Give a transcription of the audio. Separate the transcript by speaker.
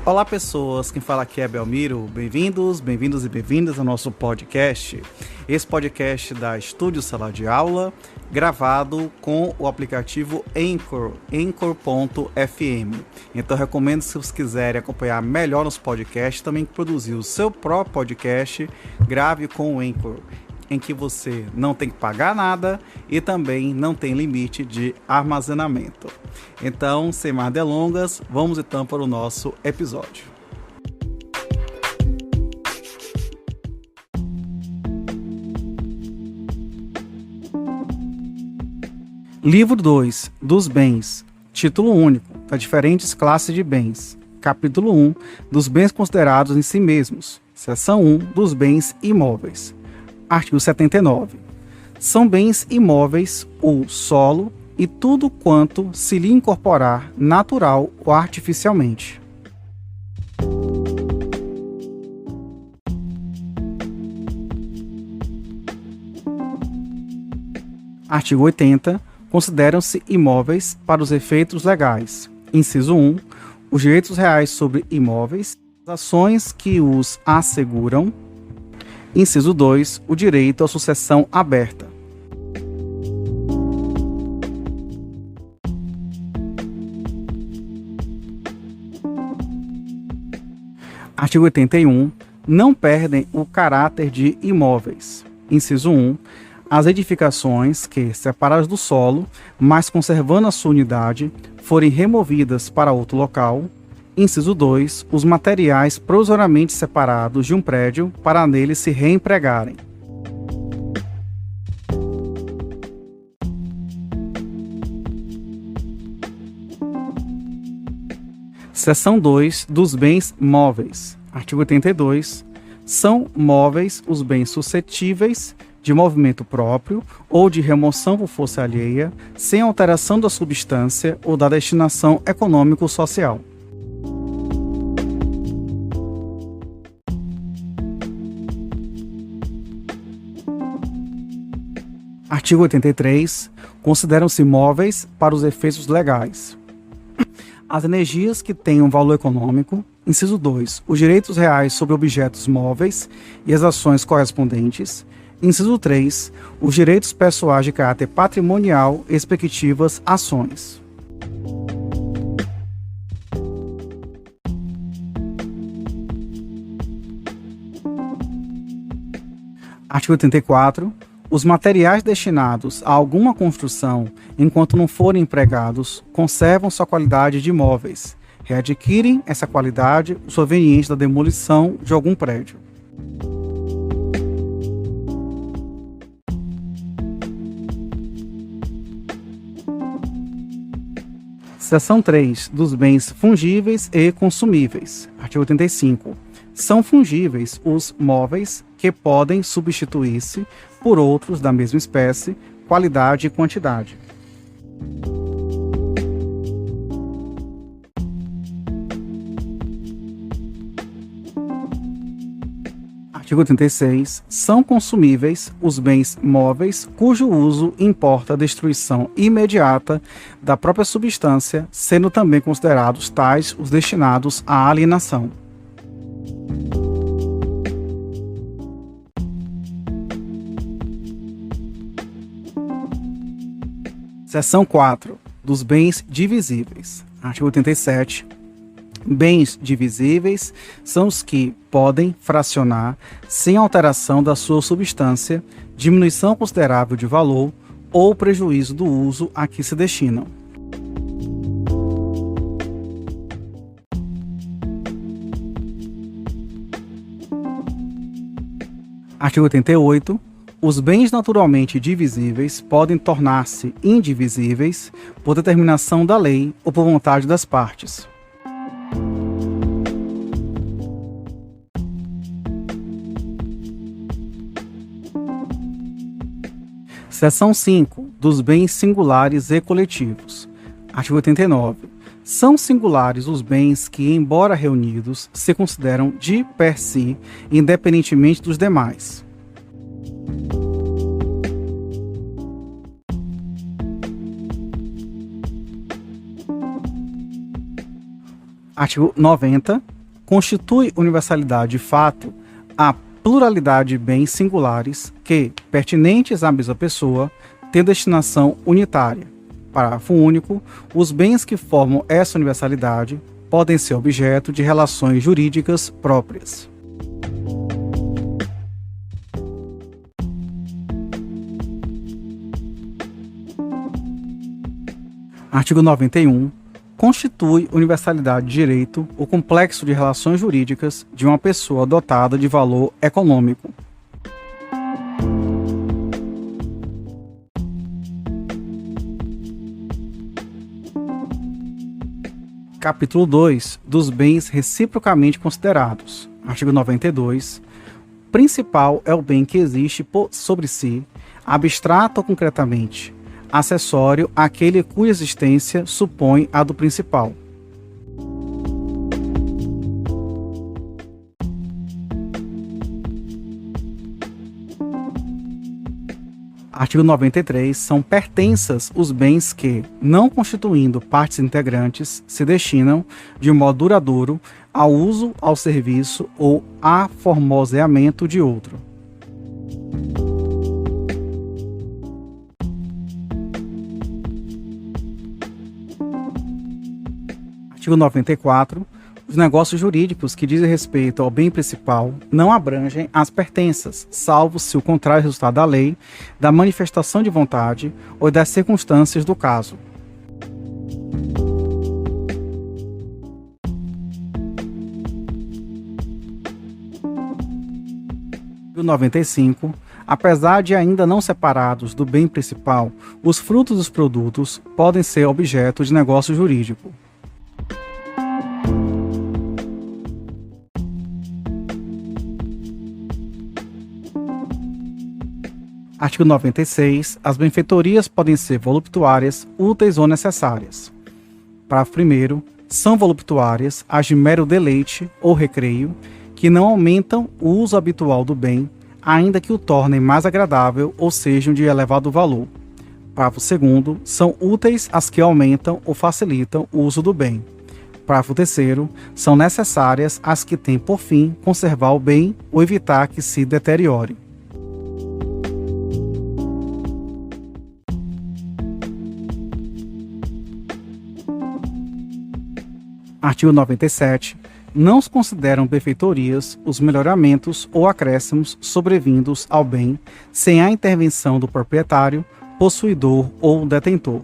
Speaker 1: Olá pessoas, quem fala aqui é Belmiro, bem-vindos e bem-vindas ao nosso podcast. Esse podcast da Estúdio Sala de Aula, gravado com o aplicativo Anchor, Anchor.fm. Então recomendo, se vocês quiserem acompanhar melhor nos podcasts, também produzir o seu próprio podcast, grave com o Anchor, em que você não tem que pagar nada e também não tem limite de armazenamento. Então, sem mais delongas, vamos então para o nosso episódio. Livro 2, dos bens. Título único, das diferentes classes de bens. Capítulo 1, dos bens considerados em si mesmos. Seção 1, dos bens imóveis. Artigo 79. São bens imóveis o solo e tudo quanto se lhe incorporar natural ou artificialmente. Artigo 80. Consideram-se imóveis para os efeitos legais. Inciso 1. Os direitos reais sobre imóveis, as ações que os asseguram. Inciso 2. O direito à sucessão aberta. Artigo 81. Não perdem o caráter de imóveis. Inciso 1. As edificações que, separadas do solo, mas conservando a sua unidade, forem removidas para outro local. Inciso 2. Os materiais provisoriamente separados de um prédio para nele se reempregarem. Seção 2. Dos bens móveis. Artigo 82. São móveis os bens suscetíveis de movimento próprio ou de remoção por força alheia, sem alteração da substância ou da destinação econômico-social. Artigo 83. Consideram-se móveis para os efeitos legais as energias que tenham valor econômico. Inciso 2. Os direitos reais sobre objetos móveis e as ações correspondentes. Inciso 3. Os direitos pessoais de caráter patrimonial e respectivas ações. Artigo 84. Os materiais destinados a alguma construção, enquanto não forem empregados, conservam sua qualidade de imóveis. Readquirem essa qualidade proveniente da demolição de algum prédio. Seção 3. Dos bens fungíveis e consumíveis. Artigo 85. São fungíveis os móveis que podem substituir-se por outros da mesma espécie, qualidade e quantidade. Artigo 86. São consumíveis os bens móveis cujo uso importa a destruição imediata da própria substância, sendo também considerados tais os destinados à alienação. Seção 4. Dos bens divisíveis. Artigo 87. Bens divisíveis são os que podem fracionar sem alteração da sua substância, diminuição considerável de valor ou prejuízo do uso a que se destinam. Artigo 88. Os bens naturalmente divisíveis podem tornar-se indivisíveis por determinação da lei ou por vontade das partes. Seção 5. Dos bens singulares e coletivos. Artigo 89. São singulares os bens que, embora reunidos, se consideram de per si, independentemente dos demais. Artigo 90. constitui universalidade de fato a pluralidade de bens singulares que, pertinentes à mesma pessoa, têm destinação unitária. Parágrafo único. Os bens que formam essa universalidade podem ser objeto de relações jurídicas próprias. Artigo 91. Constitui universalidade de direito o complexo de relações jurídicas de uma pessoa dotada de valor econômico. Capítulo 2. Dos bens reciprocamente considerados. Artigo 92. Principal é o bem que existe sobre si, abstrato ou concretamente. Acessório, aquele cuja existência supõe a do principal. Artigo 93. São pertenças os bens que, não constituindo partes integrantes, se destinam, de modo duradouro, ao uso, ao serviço ou a formoseamento de outro. Artigo 94. Os negócios jurídicos que dizem respeito ao bem principal não abrangem as pertenças, salvo se o contrário resultar da lei, da manifestação de vontade ou das circunstâncias do caso. Artigo 95. Apesar de ainda não separados do bem principal, os frutos dos produtos podem ser objeto de negócio jurídico. Artigo 96. As benfeitorias podem ser voluptuárias, úteis ou necessárias. Parágrafo 1º. São voluptuárias as de mero deleite ou recreio, que não aumentam o uso habitual do bem, ainda que o tornem mais agradável ou sejam de elevado valor. Parágrafo 2º. São úteis as que aumentam ou facilitam o uso do bem. Parágrafo 3º. São necessárias as que têm por fim conservar o bem ou evitar que se deteriore. Artigo 97. Não se consideram benfeitorias os melhoramentos ou acréscimos sobrevindos ao bem sem a intervenção do proprietário, possuidor ou detentor.